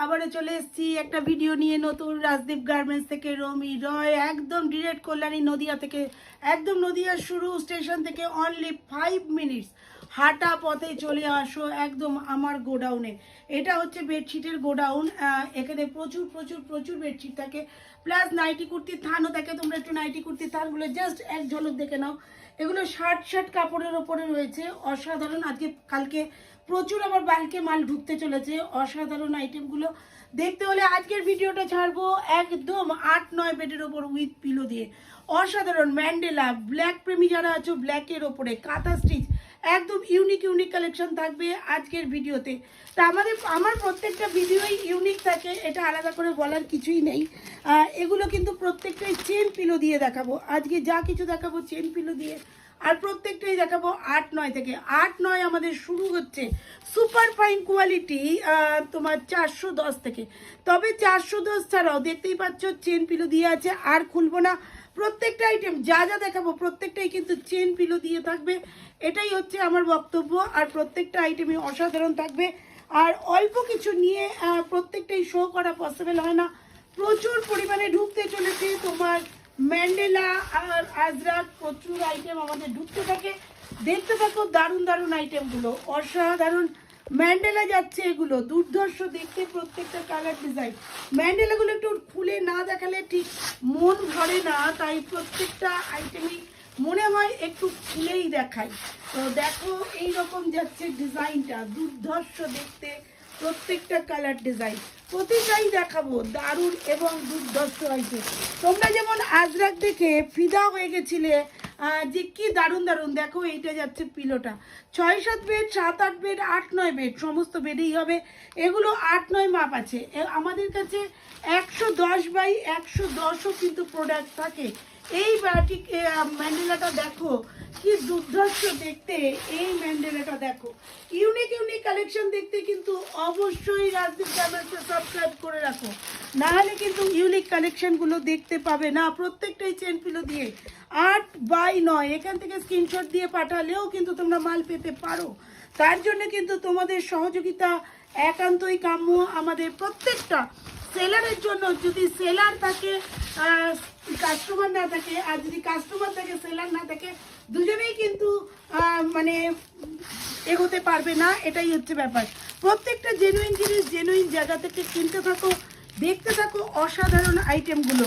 আবারও চলে এসেছি একটা ভিডিও নিয়ে নতুন রাজদীপ গার্মেন্টস থেকে রমি রয় একদম ডিরেক্ট কল্যাণী নদিয়া থেকে একদম নদিয়ার শুরু স্টেশন থেকে অনলি 5 মিনিটস হাঁটা পথে চলে আসো একদম আমার গোডাউনে। এটা হচ্ছে বেডশিটের গোডাউন। এখানে প্রচুর প্রচুর প্রচুর বেডশিট থাকে, প্লাস নাইটি কুর্তির থানও থাকে। তোমরা একটু নাইটি কুর্তির থানগুলো জাস্ট এক ঝলক দেখে নাও। এগুলো শার্ট কাপড়ের ওপরে রয়েছে, অসাধারণ। আজকে কালকে প্রচুর আবার বাল্কে মাল ঢুকতে চলেছে, অসাধারণ আইটেমগুলো দেখতে হলে আজকের ভিডিওটা ছাড়বো একদম 8-9 বেডের ওপর উইথ পিলো দিয়ে। অসাধারণ ম্যান্ডেলা ব্ল্যাক প্রেমী যারা আছো, ব্ল্যাকের ওপরে কাঁথা স্টিচ, একদম ইউনিক কালেকশন থাকবে আজকের ভিডিওতে। তা আমার প্রত্যেকটা ভিডিওই ইউনিক থাকে, এটা আলাদা করে বলার কিছুই নেই। এগুলো কিন্তু প্রত্যেকটাই চেন পিলো দিয়ে দেখাবো। আজকে যা কিছু দেখাবো চেন পিলো দিয়ে, আর প্রত্যেকটাই দেখাবো 8-9 থেকে। 8-9 আমাদের শুরু হচ্ছে সুপার ফাইন কোয়ালিটি তোমার 410 থেকে। তবে 410 ছাড়াও দেখতেই পাচ্ছ চেন পিলো দিয়ে আছে, আর খুলবো না। প্রত্যেকটা আইটেম যা যা দেখাবো প্রত্যেকটাই কিন্তু চেন পিলো দিয়ে থাকবে, এটাই হচ্ছে আমার বক্তব্য। আর প্রত্যেকটা আইটেমই অসাধারণ থাকবে, আর অল্প কিছু নিয়ে প্রত্যেকটাই শো করা পসিবল হয় না। প্রচুর পরিমাণে ঢুকতে চলেছে তোমার ম্যান্ডেলা আর আজরাক, প্রচুর আইটেম আমাদের ঢুকতে থাকে। দেখতে থাকো দারুণ দারুণ আইটেমগুলো, অসাধারণ ম্যান্ডেলা যাচ্ছে। এগুলো দুর্ধর্ষ দেখতে, প্রত্যেকটা কালার ডিজাইন। ম্যান্ডেলাগুলো একটু খুলে না দেখালে ঠিক মন ভরে না, তাই প্রত্যেকটা আইটেমই মনে হয় একটু খুলেই দেখাই। তো দেখো এইরকম যাচ্ছে ডিজাইনটা, দুর্ধর্ষ দেখতে, প্রত্যেকটা কালার ডিজাইন প্রতিটাই দেখাবো দারুণ এবং দুর্ধর্ষ হয়েছে। তোমরা যেমন আজরাক দেখে ফিদা হয়ে গেছিলে যে কি দারুণ দারুণ, দেখো এইটা যাচ্ছে পিলোটা 6-7 বেড, 7-8 বেড, 8-9 বেড, সমস্ত বেডেই হবে। এগুলো 8-9 মাপ আছে আমাদের কাছে। 110/110ও কিন্তু প্রোডাক্ট থাকে। এই ঠিক ম্যান্ডেলাটা দেখো কি দুর্ধর্ষ দেখতে, এই ম্যান্ডেলাটা দেখো। ইউনিক কালেকশন দেখতে কিন্তু অবশ্যই রাজদীপ গার্মেন্টসকে সাবস্ক্রাইব করে রাখো, নাহলে কিন্তু ইউনিক কালেকশনগুলো দেখতে পাবে না। প্রত্যেকটাই চেন পিলো দিয়ে 8/9। এখান থেকে স্ক্রিনশট দিয়ে পাঠালেও কিন্তু তোমরা মাল পেতে পারো। তার জন্য কিন্তু তোমাদের সহযোগিতা একান্তই কাম্য আমাদের প্রত্যেকটা সেলারের জন্য। যদি সেলার থাকে কাস্টমার না থাকে, আর যদি কাস্টমার থাকে সেলার না থাকে, দুজনেই কিন্তু মানে এগোতে পারবে না, এটাই হচ্ছে ব্যাপার। প্রত্যেকটা জেনুইন জিনিস জেনুইন জায়গা থেকে কিনতে থাকো, দেখতে থাকো অসাধারণ আইটেমগুলো।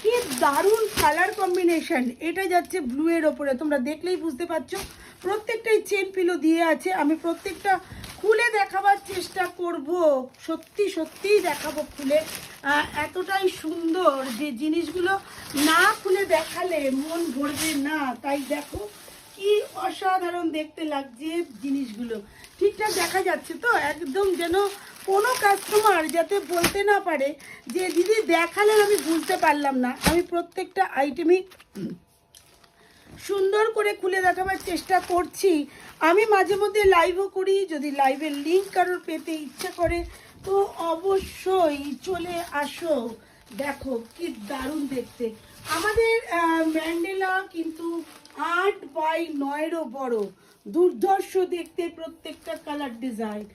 কি দারুণ কালার কম্বিনেশন, এটা যাচ্ছে ব্লু এর ওপরে, তোমরা দেখলেই বুঝতে পারছো। প্রত্যেকটাই চেন পিলো দিয়ে আছে। আমি প্রত্যেকটা খুলে দেখাবার চেষ্টা করব, সত্যি সত্যিই দেখাবো খুলে। এতটাই সুন্দর যে জিনিসগুলো না খুলে দেখালে মন ভরবে না। তাই দেখো কি অসাধারণ দেখতে লাগছে জিনিসগুলো। ঠিকঠাক দেখা যাচ্ছে তো, একদম যেন কোনো কাস্টমার যাতে বলতে না পারে যে দিদি দেখালেন আমি বুঝতে পারলাম না। আমি প্রত্যেকটা আইটেমই সুন্দর করে খুলে দেখাবার চেষ্টা করছি। আমি মাঝে মধ্যে লাইভও করি, যদি লাইভের লিঙ্ক কারোর পেতে ইচ্ছা করে তো অবশ্যই চলে আসো। দেখো কি দারুণ দেখতে আমাদের ম্যান্ডেলা, কিন্তু 8/9-এরও বড়, দুর্ধর্ষ দেখতে, প্রত্যেকটা কালার ডিজাইন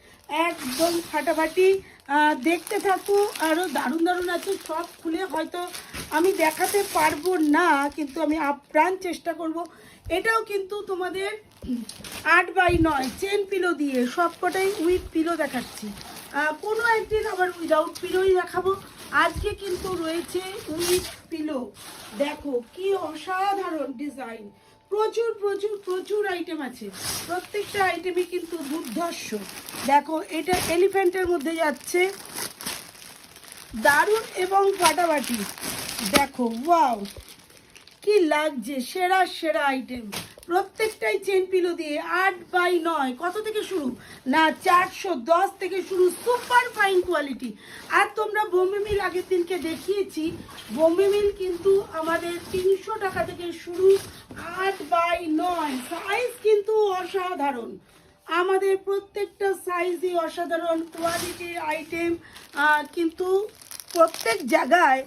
একদম ফাটাফাটি। দেখতে থাকো, আরও দারুণ দারুণ আছে। সব খুলে হয়তো আমি দেখাতে পারবো না, কিন্তু আমি আপ্রাণ চেষ্টা করব। এটাও কিন্তু তোমাদের 8/9 চেন পিলো দিয়ে, সবকটাই উইথ পিলো দেখাচ্ছি। কোনো একদিন আবার উইদাউট পিলোই দেখাবো। আজকে কিন্তু রয়েছে উইথ পিলো। দেখো কি অসাধারণ ডিজাইন, প্রচুর প্রচুর প্রচুর আইটেম আছে। প্রত্যেকটা আইটেমই কিন্তু দুর্ধর্ষ। দেখো এটা এলিফ্যান্টের মধ্যে যাচ্ছে, দারুণ এবং ফাটাফাটি। দেখো ওয়াও কি লাগছে, সেরা সেরা আইটেম। প্রত্যেকটাই চেন পিলো দিয়ে 8/9। কত থেকে শুরু না, 410 থেকে শুরু, সুপার ফাইন কোয়ালিটি। আর তোমরা বোম্বে মিল আগের দিনকে দেখিয়েছি, বোম্বে মিল কিন্তু আমাদের 300 টাকা থেকে শুরু। 8/9 সাইজ কিন্তু অসাধারণ, আমাদের প্রত্যেকটা সাইজই অসাধারণ কোয়ালিটির আইটেম। কিন্তু প্রত্যেক জায়গায়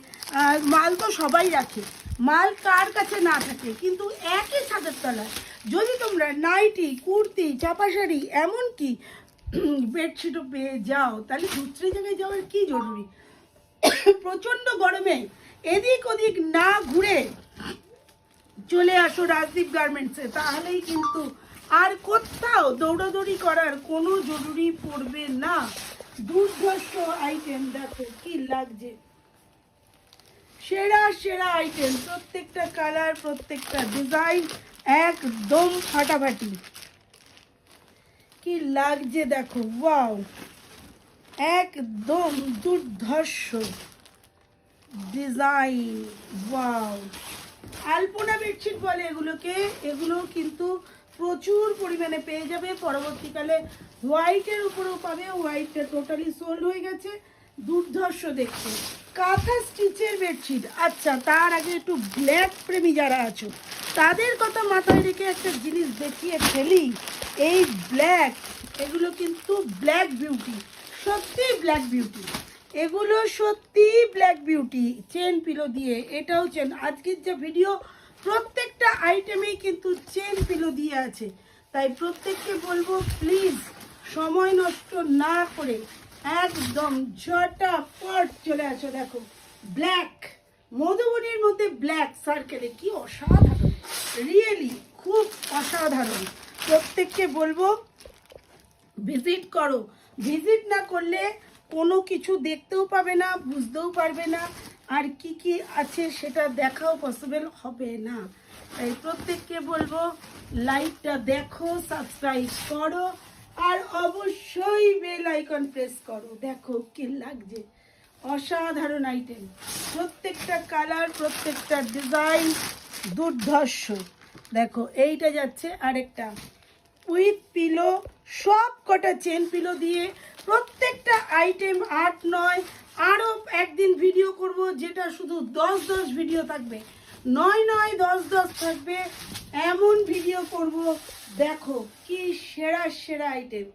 মাল তো সবাই রাখে, মাল কার কাছে না থাকে, কিন্তু একই ছাদের তলায় যদি তোমরা নাইটি, কুর্তি, চাপা শাড়ি, এমনকি বেডশিটও পেয়ে যাও, তাহলে দুসরি জায়গায় যাওয়ার কি জরুরি? প্রচন্ড গরমে এদিক ওদিক না ঘুরে চলে আসো রাজদীপ গার্মেন্টসে, তাহলেই কিন্তু আর কোথাও দৌড়াদৌড়ি করার কোনো জরুরি পড়বে না। দুর্ধর্ষ আইটেম, দেখো কি লাগছে, সেরা সেরা আইটেম, প্রত্যেকটা কালার প্রত্যেকটা ডিজাইন একদম ফাটাফাটি। কি লাগছে দেখো, ওয়াও, একদম দুর্ধর্ষ ডিজাইন, ওয়াও। আলপনা বেডশিট বলে এগুলোকে, এগুলো কিন্তু প্রচুর পরিমাণে পেয়ে যাবে। পরবর্তীকালে হোয়াইটের উপরেও পাবে, হোয়াইটটা টোটালি সোল্ড হয়ে গেছে, দুর্ধর্ষ দেখতে। কাঁথা স্টিচের বেডশিট। আচ্ছা, তার আগে একটু ব্ল্যাক প্রেমী যারা আছো তাদের কথা মাথায় রেখে একটা জিনিস দেখিয়ে ফেলি। এই ব্ল্যাক, এগুলো কিন্তু ব্ল্যাক বিউটি, সত্যি ব্ল্যাক বিউটি, এগুলো সত্যি ব্ল্যাক বিউটি। চেন পিলো দিয়ে, এটাও চেন। আজকের যে ভিডিও প্রত্যেকটা আইটেমেই কিন্তু চেন পিলো দিয়ে আছে, তাই প্রত্যেককে বলবো প্লিজ সময় নষ্ট না করে একদম ঝটাপট চলে আসো। দেখো ব্ল্যাক, মধুবনীর মধ্যে ব্ল্যাক সার্কেলে, কি অসাধারণ, রিয়েলি খুব অসাধারণ। প্রত্যেককে বলবো ভিজিট করো, ভিজিট না করলে কোনো কিছু দেখতেও পাবে না, বুঝতেও পারবে না, আর কি কি আছে সেটা দেখাও পসিবল হবে না। তাই প্রত্যেককে বলবো লাইকটা দেখো, সাবস্ক্রাইব করো, আর অবশ্যই বেল আইকন প্রেস করো। দেখো কি লাগছে, অসাধারণ আইটেম, প্রত্যেকটা কালার প্রত্যেকটা ডিজাইন দুর্ধর্ষ। দেখো এইটা যাচ্ছে আরেকটা উইথ পিলো, সব কটা চেন পিলো দিয়ে প্রত্যেকটা আইটেম 8-9, আরও একদিন ভিডিও করব যেটা শুধু 10-10 ভিডিও থাকবে, 9-9 10-10 থাকবে, এমন ভিডিও করব। দেখো কি সেরা সেরা আইটেম,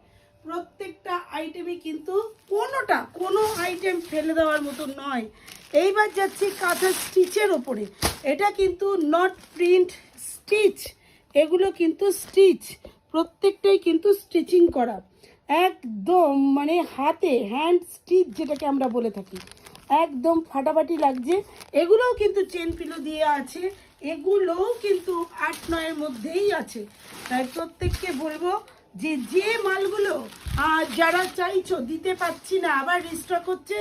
প্রত্যেকটা আইটেমই কিন্তু কোনো আইটেম ফেলে দেওয়ার মতো নয়। এইবার যাচ্ছি কাঁথা স্টিচের ওপরে, এটা কিন্তু নট প্রিন্ট, স্টিচ, এগুলো কিন্তু স্টিচ, প্রত্যেকটাই কিন্তু স্টিচিং করা, একদম মানে হাতে হ্যান্ড স্টিচ যেটাকে আমরা বলে থাকি, একদম ফাটাফাটি লাগছে। এগুলোও কিন্তু চেন পিলো দিয়ে আছে, এগুলোও কিন্তু 8-9-এর মধ্যেই আছে। তাই প্রত্যেককে বলবো যে যে মালগুলো যারা চাইছো দিতে পারছি না, আবার রিস্টক হচ্ছে,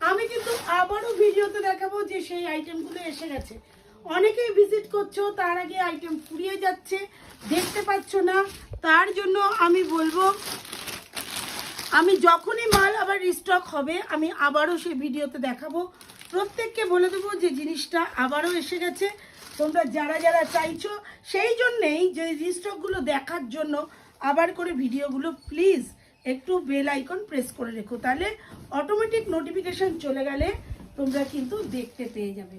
আমি কিন্তু আবারও ভিডিওতে দেখাবো যে সেই আইটেমগুলো এসে গেছে। অনেকেই ভিজিট করছো, তার আগে আইটেম ফুরিয়ে যাচ্ছে, দেখতে পাচ্ছ না, তার জন্য আমি বলবো আমি যখনই মাল আবার রিস্টক হবে আমি আবারও সেই ভিডিওতে দেখাবো। প্রত্যেককে বলে দেবো যে জিনিসটা আবারও এসে গেছে, তোমরা যারা যারা চাইছো, সেই জন্যেই যে রিস্টকগুলো দেখার জন্য আবার করে ভিডিওগুলো প্লিজ একটু বেল আইকন প্রেস করে রেখো, তাহলে অটোমেটিক নোটিফিকেশান চলে গেলে তোমরা কিন্তু দেখতে পেয়ে যাবে।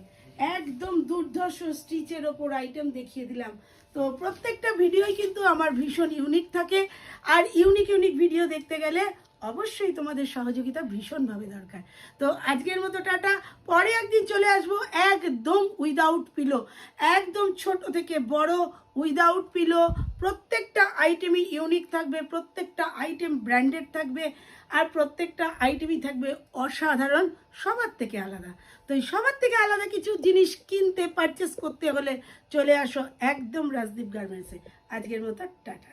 একদম দুর্ধর্ষ স্টিচের ওপর আইটেম দেখিয়ে দিলাম। তো প্রত্যেকটা ভিডিওই কিন্তু আমার ভীষণ ইউনিক থাকে, আর ইউনিক ভিডিও দেখতে গেলে অবশ্যই তোমাদের সহযোগিতা ভীষণভাবে দরকার। তো আজকের মতো টাটা, পরে একদিন চলে আসবো একদম উইদাউট পিলো, একদম ছোট থেকে বড় উইদাউট পিলো, প্রত্যেকটা আইটেমই ইউনিক থাকবে, প্রত্যেকটা আইটেম ব্র্যান্ডেড থাকবে, আর প্রত্যেকটা আইটেমই থাকবে অসাধারণ, সবার থেকে আলাদা। তো এই সবার থেকে আলাদা কিছু জিনিস কিনতে পারচেস করতে হলে চলে আসো একদম রাজদীপ গার্মেন্টসে। আজকের মতো টাটা।